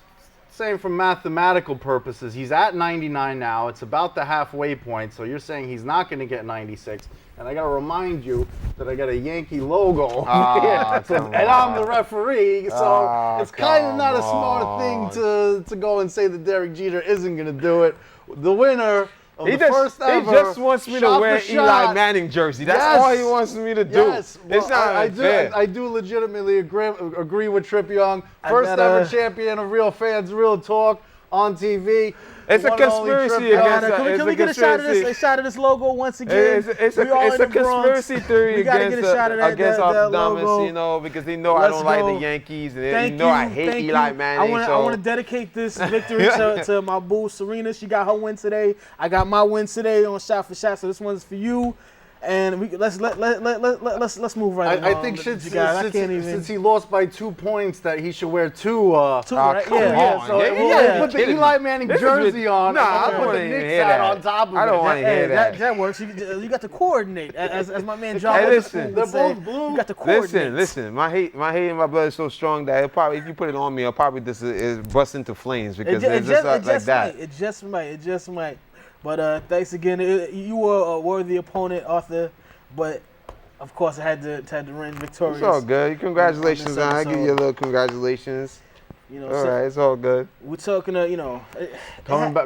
saying for mathematical purposes, he's at 99 now. It's about the halfway point, so you're saying he's not going to get 96. And I got to remind you that I got a Yankee logo and I'm the referee, so it's kind of not a smart thing to go and say that Derek Jeter isn't going to do it. The winner of the first ever He just wants me to wear Eli Manning jersey. That's all he wants me to do. Yes. Well, it's not I do legitimately agree with Trip Young. First ever champion of Real Fans, Real Talk on TV. It's a conspiracy against. Can we get a shot of this logo once again? It's a conspiracy theory against Optimus, because they know I don't like the Yankees, and they know I hate Eli Manning. I want to dedicate this victory to my boo Serena. She got her win today. I got my win today on Shot for Shot. So this one's for you. And let's move right I think since he lost by 2 points, that he should wear two. Right? We'll put the Eli Manning jersey on. Nah, I don't put want the to Knicks hear hat that. on top of it. I don't want to hear that. That works. You got to coordinate, as my man John. Hey, listen, they're both blue. You got to coordinate. Listen. My hate in my blood is so strong that if you put it on me, I'll probably just bust into flames because it's just like that. It just might. But thanks again. You were a worthy opponent, Arthur. But of course, I had to reign victorious. It's all good. Congratulations, man. I give you a little congratulations. All right, it's all good. We're talking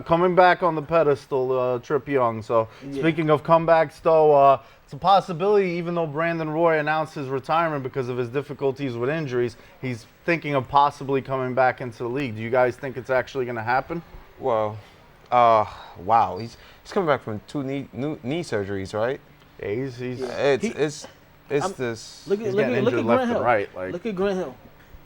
coming back on the pedestal, Trip Young. So speaking of comebacks, though, it's a possibility. Even though Brandon Roy announced his retirement because of his difficulties with injuries, he's thinking of possibly coming back into the league. Do you guys think it's actually going to happen? Well, wow. He's coming back from 2 knee surgeries, right? Yeah, he's It's this. Look at He's getting injured Grant left and Hill. right, like- Look at Grant Hill.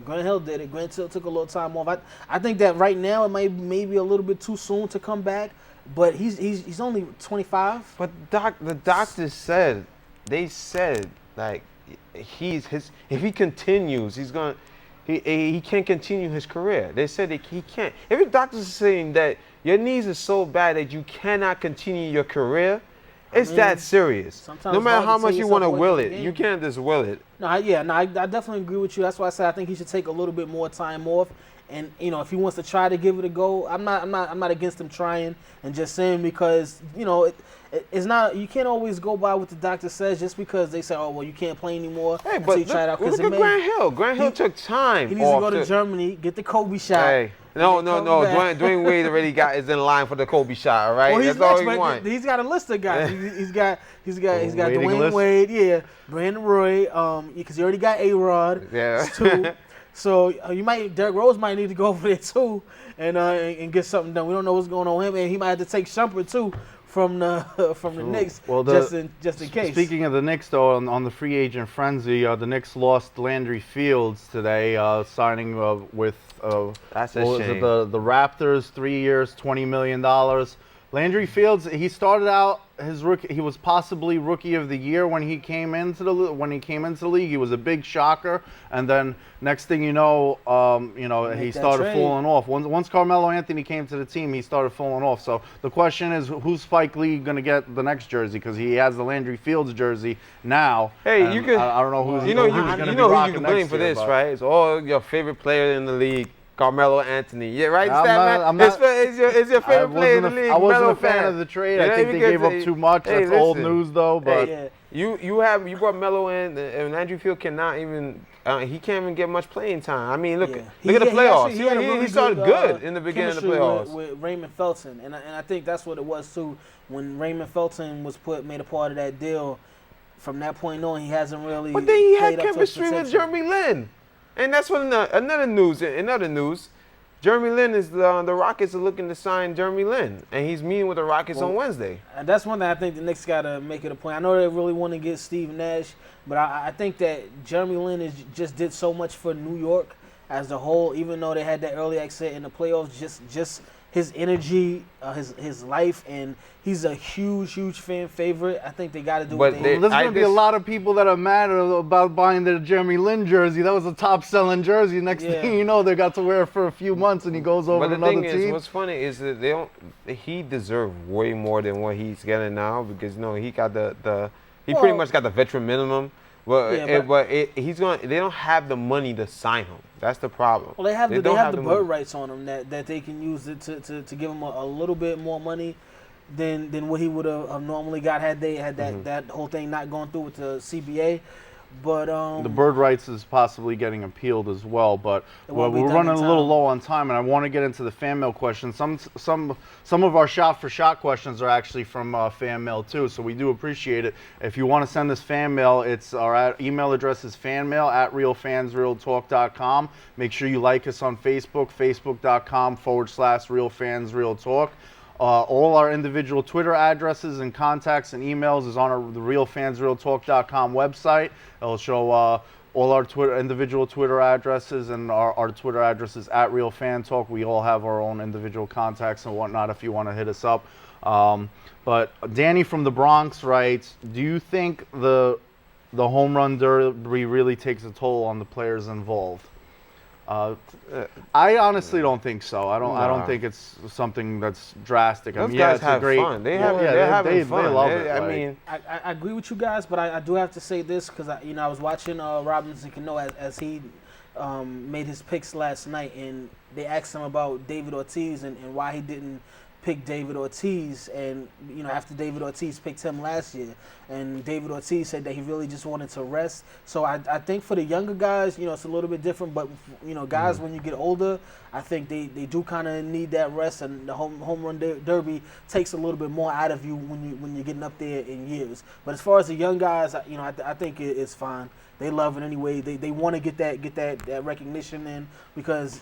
Grant Hill did it. Grant Hill took a little time off. I think that right now it might maybe a little bit too soon to come back, but he's only 25. But the doctors said, like if he continues, he can't continue his career. They said that he can't. Every doctor's saying that your knees are so bad that you cannot continue your career. It's that serious. sometimes No it's matter hard how to much take you want to yourself away will from it, the you game. can't just will it. I definitely agree with you. That's why I said I think he should take a little bit more time off. And if he wants to try to give it a go, I'm not against him trying and just saying, because it's not, you can't always go by what the doctor says just because they say, oh well, you can't play anymore. Hey, until but you try it out. look 'Cause at Grant Hill. Grant Hill took time. He needs to go to Germany, get the Kobe shot. Hey, no. Come back. Dwayne Wade already is in line for the Kobe shot. All right, Well, he's that's all next, he but wants. he's got a list of guys. He's got waiting Dwayne list? Wade, yeah, Brandon Roy, because he already got A-Rod. Yeah. That's two. So Derrick Rose might need to go over there too and get something done. We don't know what's going on with him, and he might have to take Shumpert too from the Knicks just in case. Speaking of the Knicks, though, on the free agent frenzy, the Knicks lost Landry Fields today, signing with That's a what was it, shame. the Raptors, 3 years, $20 million. Landry Fields, he started out his rookie. He was possibly Rookie of the Year when he came into the league. He was a big shocker, and then next thing you know, he that started trade. falling off. Once Carmelo Anthony came to the team, he started falling off. So the question is, who's Spike Lee going to get the next jersey? Because he has the Landry Fields jersey now. Hey, and you could. I don't know who's You know who's who gonna you be know who rocking you can blame next for year, this, but- right? It's all your favorite player in the league, Carmelo Anthony. Yeah, right, I'm Stat not- Man? I'm not- It's your favorite player in the league. I wasn't Melo a fan of the trade. Yeah, I think they because gave up too much. hey, That's old listen. news, though. But yeah. You brought Melo in, and Landry Field cannot even. He can't even get much playing time. I mean, look at the playoffs. He had a really He started good, good in the beginning of the chemistry playoffs. with Raymond Felton, and I think that's what it was too. When Raymond Felton was made a part of that deal, from that point on, he hasn't really. But then he played had up to his chemistry with potential. Jeremy Lin, and that's what another news. Jeremy Lin is the Rockets are looking to sign Jeremy Lin, and he's meeting with the Rockets on Wednesday. And that's one thing I think the Knicks got to make it a point. I know they really want to get Steve Nash, but I think that Jeremy Lin just did so much for New York as a whole, even though they had that early exit in the playoffs, just his energy, his life, and he's a huge fan favorite. I think they got to do what But they there's going to be a lot of people that are mad about buying the Jeremy Lin jersey. That was a top-selling jersey. Next thing you know, they got to wear it for a few months, and he goes over But to the another thing is, team. what's funny is that he deserves way more than what he's getting now, because he got he pretty much got the veteran minimum. But they don't have the money to sign him. That's the problem. Well, they have the money. bird rights on him that they can use it to give him a little bit more money than what he would have normally got had they had that whole thing not gone through with the CBA. But the bird rights is possibly getting appealed as well, but we're running a little low on time, and I want to get into the fan mail questions. Some of our shot for shot questions are actually from fan mail too, so we do appreciate it. If you want to send us fan mail, it's our email address is fanmail@realfansrealtalk.com. Make sure you like us on Facebook, facebook.com/realfansrealtalk. All our individual Twitter addresses and contacts and emails is on the realfansrealtalk.com website. It'll show all our individual Twitter addresses and our Twitter addresses at realfantalk. We all have our own individual contacts and whatnot if you want to hit us up. But Danny from the Bronx writes, do you think the home run derby really takes a toll on the players involved? I honestly don't think so. I don't think it's something that's drastic. Those I mean, guys it's have a great, fun. They're having fun. They love it. I like- mean, I agree with you guys, but I do have to say this because I was watching Robinson Cano as he made his picks last night, and they asked him about David Ortiz and why he didn't pick David Ortiz, and after David Ortiz picked him last year, and David Ortiz said that he really just wanted to rest. So I think for the younger guys, it's a little bit different, but guys when you get older, I think they do kind of need that rest, and the home run derby takes a little bit more out of you when you're getting up there in years. But as far as the young guys, I think it's fine. They love it anyway. They want to get that recognition in, because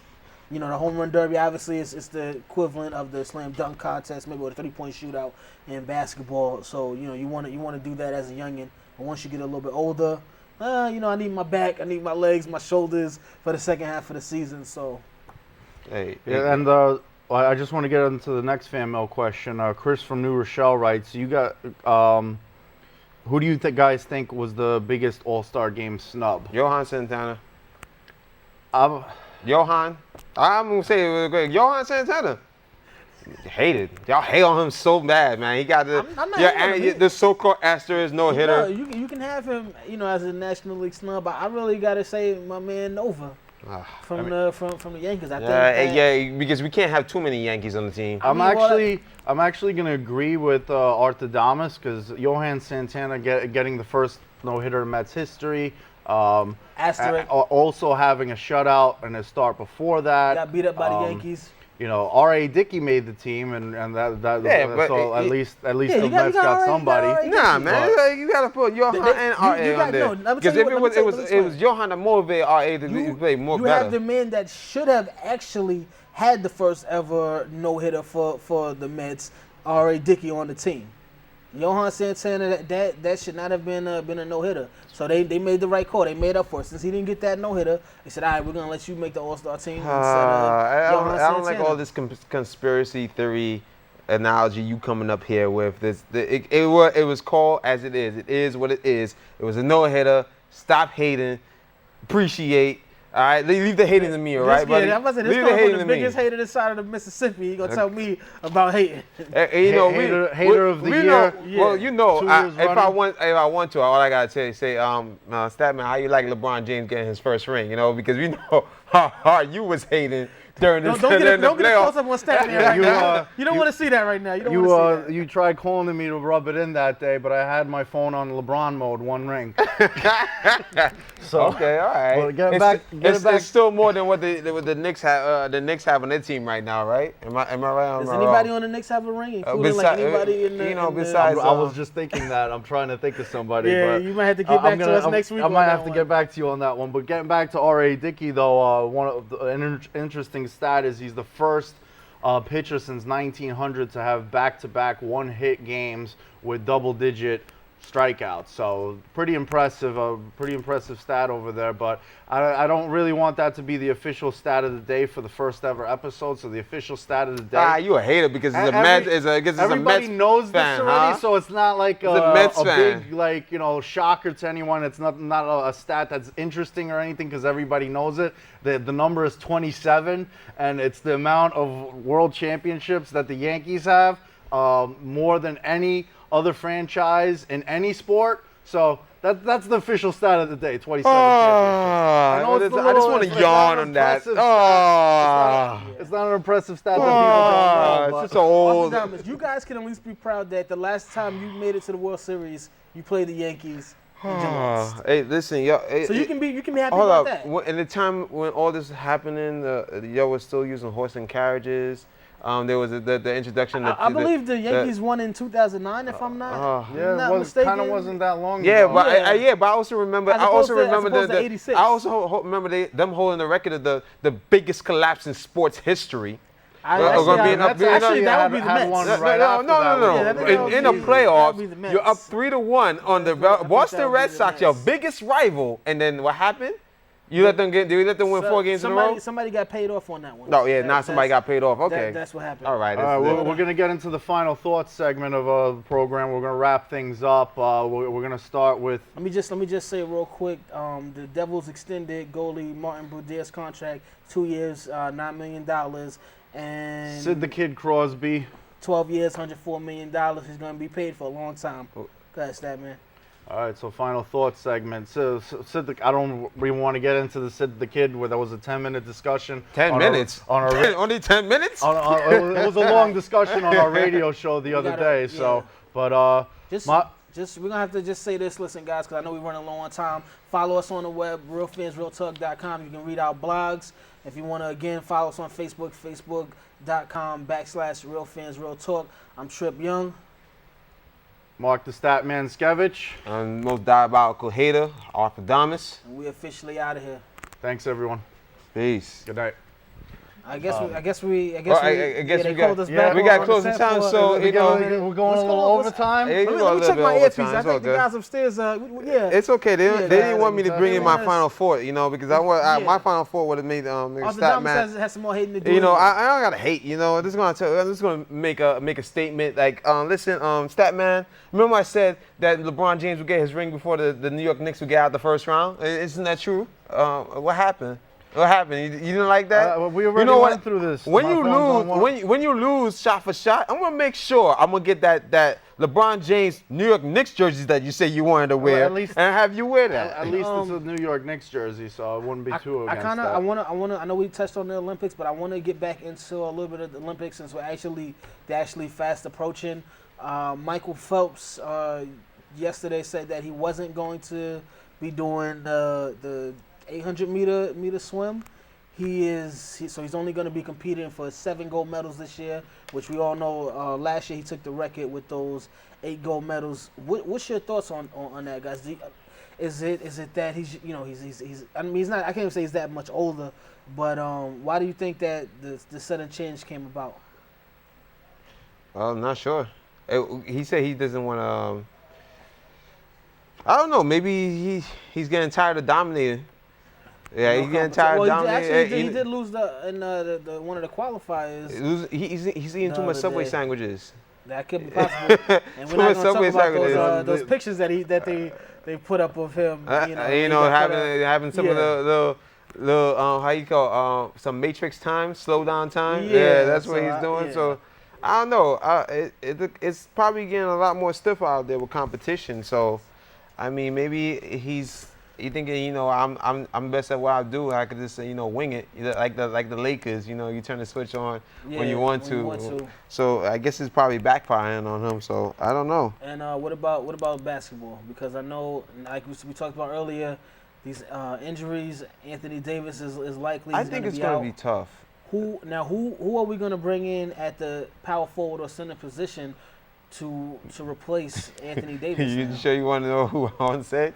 You know, the home run derby obviously is the equivalent of the slam dunk contest, maybe with a 3-point shootout in basketball. So you know, you want to do that as a youngin. And once you get a little bit older, you know, I need my back, I need my legs, my shoulders for the second half of the season. So, Yeah, and I just want to get into the next fan mail question. Chris from New Rochelle writes, "You got who do you guys think was the biggest All-Star Game snub?" Johan Santana. I'm gonna say it real quick. Johan Santana. Hated. Y'all hate on him so bad, man. He got the I'm not hating on him. the so-called asterisk no hitter. You can have him, you know, as a National League snub, but I really gotta say my man Nova from the Yankees. I think because we can't have too many Yankees on the team. I'm actually gonna agree with Arthadamus because Johan Santana getting the first no hitter in Mets history. Also having a shutout and a start before that. Got beat up by the Yankees. You know, R.A. Dickey made the team, and so at least the Mets got somebody. Nah, man, you gotta put Johan and R.A. on there. Because if it was Johan that motivated R.A. to play more better. You have the man that should have actually had the first ever no hitter for the Mets, R.A. Dickey, on the team. Johan Santana, that should not have been a no hitter. So they made the right call. They made up for it. Since he didn't get that no hitter, they said, all right, we're gonna let you make the All-Star team instead of Johan Santana. I don't like all this conspiracy theory analogy you coming up here with. It was called as it is. It is what it is. It was a no hitter. Stop hating. Appreciate. All right, leave the hating to me, all right, buddy? I'm about to say, this coming from the biggest hater this side of the Mississippi. He gonna tell me about hating. Hater of the year. Well, you know, if I want to, all I gotta say, Statman, how you like LeBron James getting his first ring? You know, because we know how hard you was hating during this. Don't get a close up on Statman right now. You don't want to see that right now. You tried calling me to rub it in that day, but I had my phone on LeBron mode, one ring. So okay, all right. Well, it's still more than what the Knicks have. The Knicks have on their team right now, right? Am I right? Does anybody on the Knicks have a ring, including anybody in the? Besides, I was just thinking that. I'm trying to think of somebody. Yeah, but you might have to get back to us next week. I might have to get back to you on that one. But getting back to R.A. Dickey, though, an interesting stat is he's the first pitcher since 1900 to have back-to-back one-hit games with double-digit strikeouts. So pretty impressive stat over there. But I don't really want that to be the official stat of the day for the first ever episode. So the official stat of the day. You a hater because it's a Mets. Everybody knows this already, so it's not like a big shocker to anyone. It's not a stat that's interesting or anything because everybody knows it. The number is 27, and it's the amount of world championships that the Yankees have, more than any other franchise in any sport. So that's the official stat of the day, 27 championships. I just want to yawn on that. It's not an impressive stat that people don't know. It's just old. You guys can at least be proud that the last time you made it to the World Series, you played the Yankees. Hey, listen, yo. So you can be happy about that. In the time when all this was happening, y'all was still using horse and carriages. There was the introduction. I believe the Yankees won in 2009, if I'm not mistaken. Kind of wasn't that long ago. But I also remember. Remember them holding the record of the biggest collapse in sports history. That would be the Mets. No. In a playoff, you're up 3-1 on the Boston Red Sox, your biggest rival, and then what happened? You let them win 4 games in a row? Somebody got paid off on that one. No, somebody got paid off. Okay. That's what happened. All right. We're going to get into the final thoughts segment of the program. We're going to wrap things up. We're going to start with... Let me just say real quick, the Devils extended goalie Martin Brodeur's contract 2 years, $9 million. And Sid the Kid Crosby. 12 years, $104 million. He's going to be paid for a long time. Go ahead, Statman. All right, so final thoughts segment. So Sid, I don't really want to get into the Sid the Kid where there was a 10-minute discussion. 10 minutes? Only 10 minutes? It was a long discussion on our radio show the other day. Yeah. So, but we're gonna have to just say this. Listen, guys, because I know we're running low on time. Follow us on the web, realfansrealtalk.com. You can read our blogs. If you want to again follow us on Facebook, facebook.com/realfansrealtalk. I'm Trip Young. Mark the Statman Skevich. I'm most diabolical hater, Arthur Damas. And we officially out of here. Thanks, everyone. Peace. Good night. I guess we Well, they called us back. we got on closing the time, set so for- you know we're going a little overtime. Hey, Let me check my earpiece. I think the guys upstairs. Yeah. It's okay. They didn't want me to bring in my Yes. final four, you know, because my final four would have made Arthur Stat Thomas Man. has some more hating to do. You know, I don't gotta hate. You know, this is gonna make a statement. Like, listen, Stat Man. Remember I said that LeBron James would get his ring before the New York Knicks would get out the first round. Isn't that true? What happened? What happened? You didn't like that? We already went through this. When My you phone's on lose, when you lose shot for shot, I'm gonna make sure I'm gonna get that LeBron James New York Knicks jerseys that you say you wanted to wear, at least- and have you wear that. At least it's a New York Knicks jersey, so it wouldn't be too against that. I know we touched on the Olympics, but I want to get back into a little bit of the Olympics since they're actually fast approaching. Michael Phelps yesterday said that he wasn't going to be doing the 800 meter swim. He's only going to be competing for 7 gold medals this year, which we all know. Last year he took the record with those 8 gold medals. What's your thoughts on that, guys? Is it that he's I mean, he's not. I can't even say he's that much older, but why do you think that the sudden change came about? I'm not sure. He said he doesn't want to. I don't know. Maybe he's getting tired of dominating. Yeah, he's getting tired of dominating. Actually, he did lose the one of the qualifiers. He's eating too much Subway sandwiches. That could be possible. And we're not going to talk about those pictures that they put up of him. Having some of the how you call some Matrix time, slow down time. Yeah, that's what he's doing. Yeah. So I don't know. It's probably getting a lot more stuff out there with competition. So I mean, maybe he's thinking, I'm best at what I do. I could just wing it, like the Lakers. You turn the switch on when you want to. So I guess it's probably backfiring on him. So I don't know. And what about basketball? Because I know, like we talked about earlier, these injuries. Anthony Davis is likely. I think it's going to be tough. Who are we going to bring in at the power forward or center position to replace Anthony Davis? You sure you want to know who I want to say?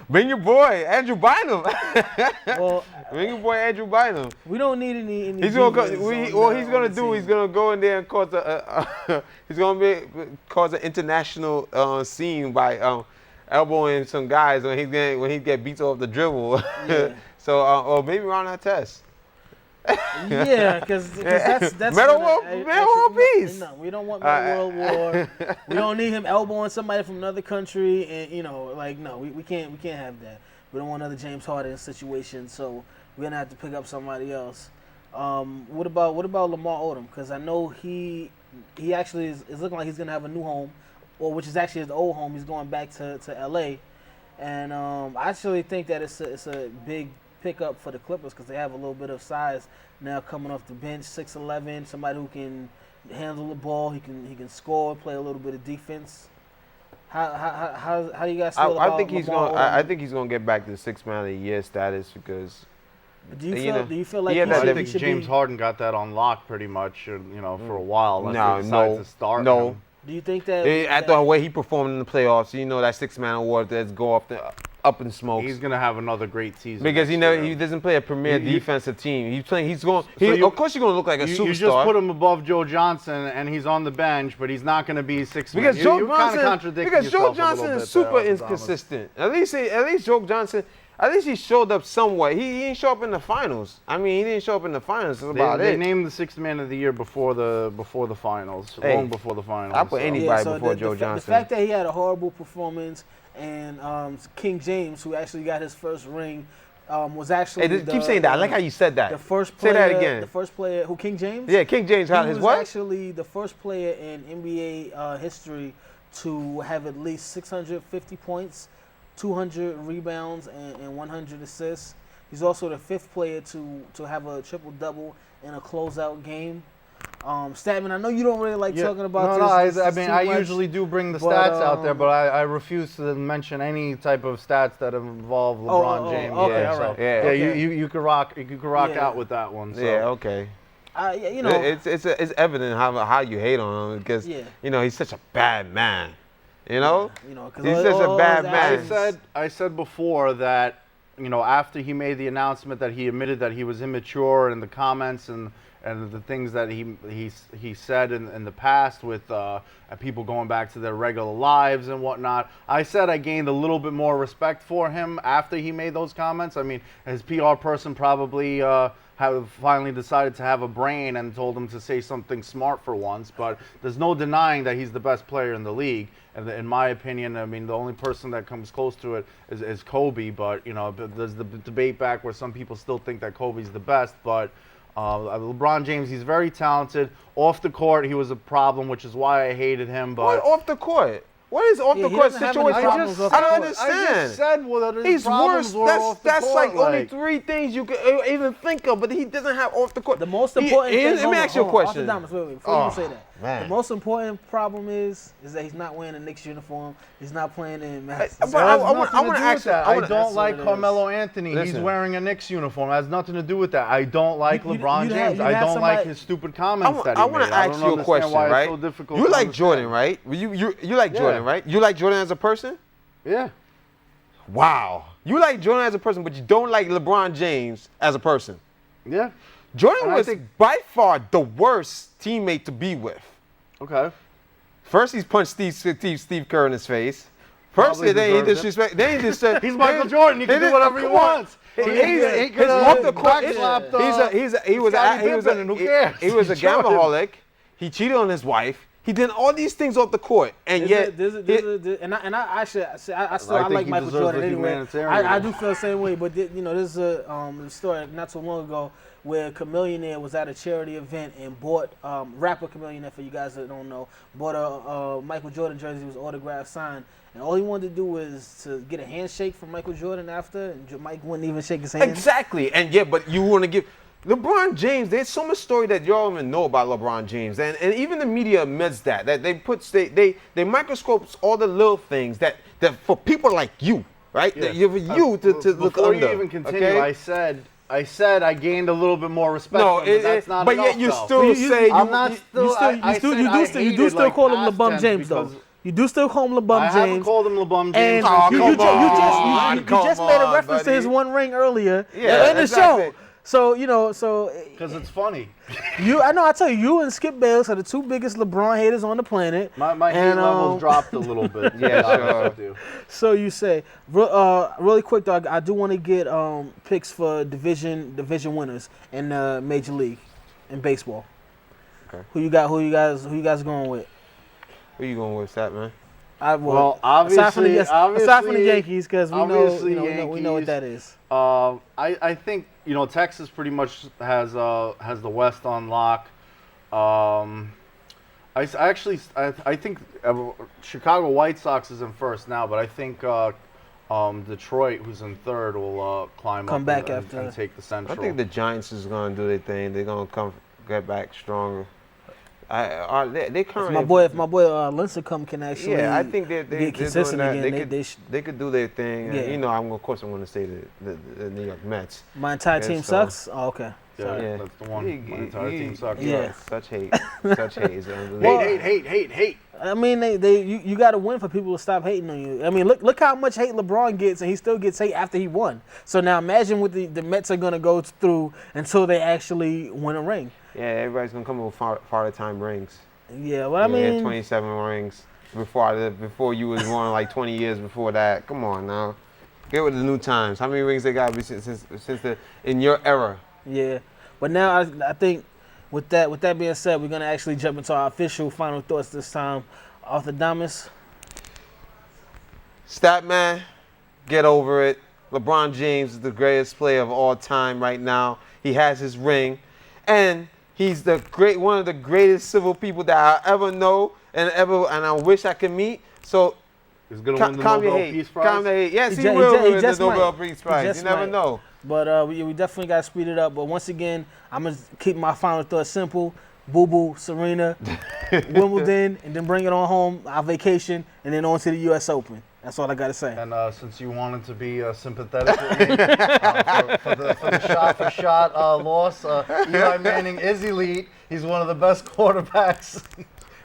Bring your boy Andrew Bynum. Bring your boy Andrew Bynum. We don't need any. He's gonna go. He's gonna go in there and cause cause an international scene by elbowing some guys when he get beat off the dribble. Yeah. So or maybe Ron Artest. Yeah, because that's Metal World Peace. No, we don't want Metal World War. We don't need him elbowing somebody from another country, and we can't have that. We don't want another James Harden situation, so we're gonna have to pick up somebody else. What about Lamar Odom? Because I know he actually is looking like he's gonna have a new home, or which is actually his old home. He's going back to LA, and I actually think that it's a big pick up for the Clippers because they have a little bit of size now coming off the bench, 6'11", somebody who can handle the ball, he can score, play a little bit of defense. How do you guys feel about Lamar Odom? I think he's gonna get back to the 6th man of the year status because. Do you feel like I think James Harden got that on lock pretty much, for a while. To start. Do you think that at the way he performed in the playoffs, that 6th man award that's go up in smoke. He's gonna have another great season because he doesn't play a premier defensive team. Of course, you're gonna look like a superstar. You just put him above Joe Johnson, and he's on the bench, but he's not gonna be 6 man. Because Joe Johnson is super inconsistent. At least Joe Johnson. At least he showed up somewhat. He didn't show up in the finals. I mean, he didn't show up in the finals. That's about it. They named the 6th man of the year before the finals, long before the finals. I put anybody before Joe Johnson. The fact that he had a horrible performance and King James, who actually got his first ring, was actually. Hey, keep saying that. I like how you said that. The first player, say that again. The first player, who King James? Yeah, King James had his what? He was actually the first player in NBA history to have at least 650 points, 200 rebounds, and 100 assists. He's also the 5th player to have a triple-double in a closeout game. Statman, I know you don't really like talking about this. I usually do bring the stats out there, but I refuse to mention any type of stats that involve LeBron James. Okay, all right. You could rock out with that one. So. Yeah, okay. It's evident how you hate on him because he's such a bad man. He's such a bad man. I said before that after he made the announcement that he admitted that he was immature in the comments and the things that he said in the past with people going back to their regular lives and whatnot, I said I gained a little bit more respect for him after he made those comments. I mean, his PR person probably have finally decided to have a brain and told him to say something smart for once, but there's no denying that he's the best player in the league. And in my opinion, I mean, the only person that comes close to it is Kobe, but there's the debate back where some people still think that Kobe's the best, but LeBron James, he's very talented. Off the court, he was a problem, which is why I hated him. But what off the court? What is off the court situation? I don't understand. I just said he's worse. That's court, like only 3 things you could even think of, but he doesn't have off the court. The most important thing. Let me ask you a question. Before you say that, the most important problem is that he's not wearing a Knicks uniform. He's not playing in Masters. I want to ask that. I don't like Carmelo Anthony. Listen. He's wearing a Knicks uniform. It has nothing to do with that. I don't like LeBron James. I don't like his stupid comments that he made. I want to ask you a question, right? You like Jordan, right? You like Jordan, right? You like Jordan as a person? Yeah. Wow. You like Jordan as a person, but you don't like LeBron James as a person. Yeah. Jordan was by far the worst teammate to be with. Okay. First, he's punched Steve Kerr in his face. First, then he disrespect. Then he just said, "He's Michael Jordan. He can do whatever he wants." He was a gambaholic. He cheated on his wife. He did all these things off the court, and I like Michael Jordan anyway. I do feel the same way, but there's a story not so long ago where Chameleonaire was at a charity event and bought rapper Chameleonaire, for you guys that don't know, bought a Michael Jordan jersey. It was autographed, signed, and all he wanted to do was to get a handshake from Michael Jordan after, and Mike wouldn't even shake his hand. Exactly, but you want to give. LeBron James, there's so much story that y'all don't even know about LeBron James, and even the media admits that they microscopes all the little things that for people like you, right? Yeah. To look under. Before you even continue, okay? I said I gained a little bit more respect. No, but that's not but enough, yet you though. still say I'm not still. You do still call him LeBron James though. You do still call him LeBron James. I haven't called him LeBron James. And you just made a reference to his one ring earlier in the show. So because it's funny. I tell you and Skip Bayless are the 2 biggest LeBron haters on the planet. My hate levels dropped a little bit. Yeah, sure. So you say, really quick though, I do want to get picks for division winners in Major League in baseball. Okay. Who you guys going with? Who you going with, Stat, man? Well, obviously, aside from the Yankees, because we know what that is. I think Texas pretty much has the West on lock. I think Chicago White Sox is in first now, but I think Detroit, who's in third, will climb up back and after take the Central. I think the Giants is going to do their thing. They're going to get back stronger. They currently. If my boy Lincecum can actually. Yeah, I think they're consistent again. They could do their thing. Yeah. And, of course, I'm going to say the New York Mets. My entire team sucks. Oh, okay. Yeah, that's the one. My entire team sucks. Yeah, such hate, such hate is unbelievable. Well, hate. I mean, you got to win for people to stop hating on you. I mean, look how much hate LeBron gets, and he still gets hate after he won. So now imagine what the Mets are going to go through until they actually win a ring. Yeah, everybody's going to come with Father Time rings. Yeah, well, I mean, 27 rings before you was born, like 20 years before that. Come on now, get with the new times. How many rings they got since in your era? Yeah, but now I think with that being said, we're gonna actually jump into our official final thoughts this time. Arthur, Statman, get over it. LeBron James is the greatest player of all time right now. He has his ring, and he's one of the greatest civil people that I ever know and I wish I could meet. So he's gonna win the Nobel Peace Prize. Yes, he will win the Nobel Peace Prize. You never know. But we definitely got to speed it up. But once again, I'm going to keep my final thoughts simple. Boo-boo, Serena, Wimbledon, and then bring it on home, our vacation, and then on to the U.S. Open. That's all I got to say. And since you wanted to be sympathetic with me for the shot-for-shot loss, Eli Manning is elite. He's one of the best quarterbacks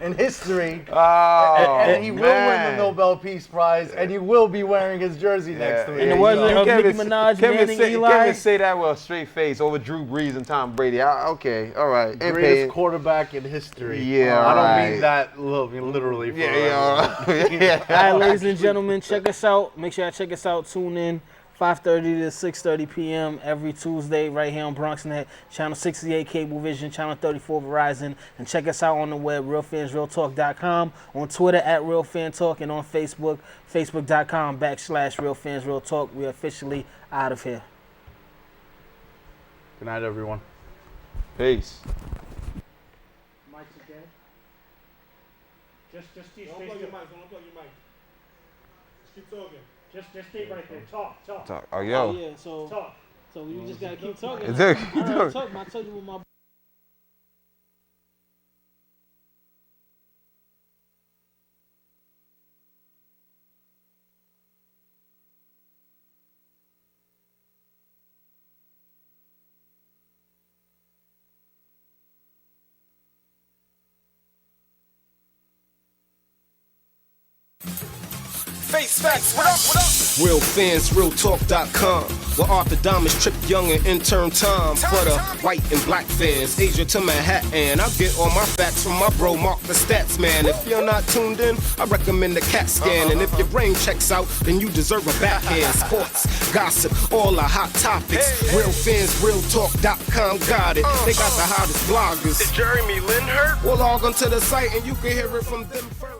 in history. Oh, And he will win the Nobel Peace Prize, and he will be wearing his jersey next week. In the words of Nicki Minaj, Manning, Eli. Kevin say that with a straight face over Drew Brees and Tom Brady. Okay, all right. Greatest quarterback in history. Yeah, I don't right. mean that literally. Yeah. All right, ladies and gentlemen, check us out. Make sure y'all check us out. Tune in 5:30 to 6:30 p.m. every Tuesday right here on BronxNet, channel 68 Cablevision, channel 34 Verizon, and check us out on the web, realfansrealtalk.com, on Twitter @realfantalk, and on Facebook, facebook.com/realfansrealtalk. We're officially out of here. Good night, everyone. Peace. Mike's again. Just Don't unplug your mic. Don't unplug your mic. Just keep talking. Just stay right there. Talk. Oh, yo. yeah, so we just gotta keep talking. Is it- All right, talk. I told you what my Face facts, what up, what up? RealFansRealTalk.com, where orthodontists Trip Young and intern Tom. For the white and black fans, Asia to Manhattan. I get all my facts from my bro Mark the Stats Man. If you're not tuned in, I recommend the CAT scan. And if your brain checks out, then you deserve a backhand. Sports, gossip, all the hot topics. RealFansRealTalk.com got it. They got the hottest bloggers. Is Jeremy Lin hurt? Well, log on to the site and you can hear it from them first.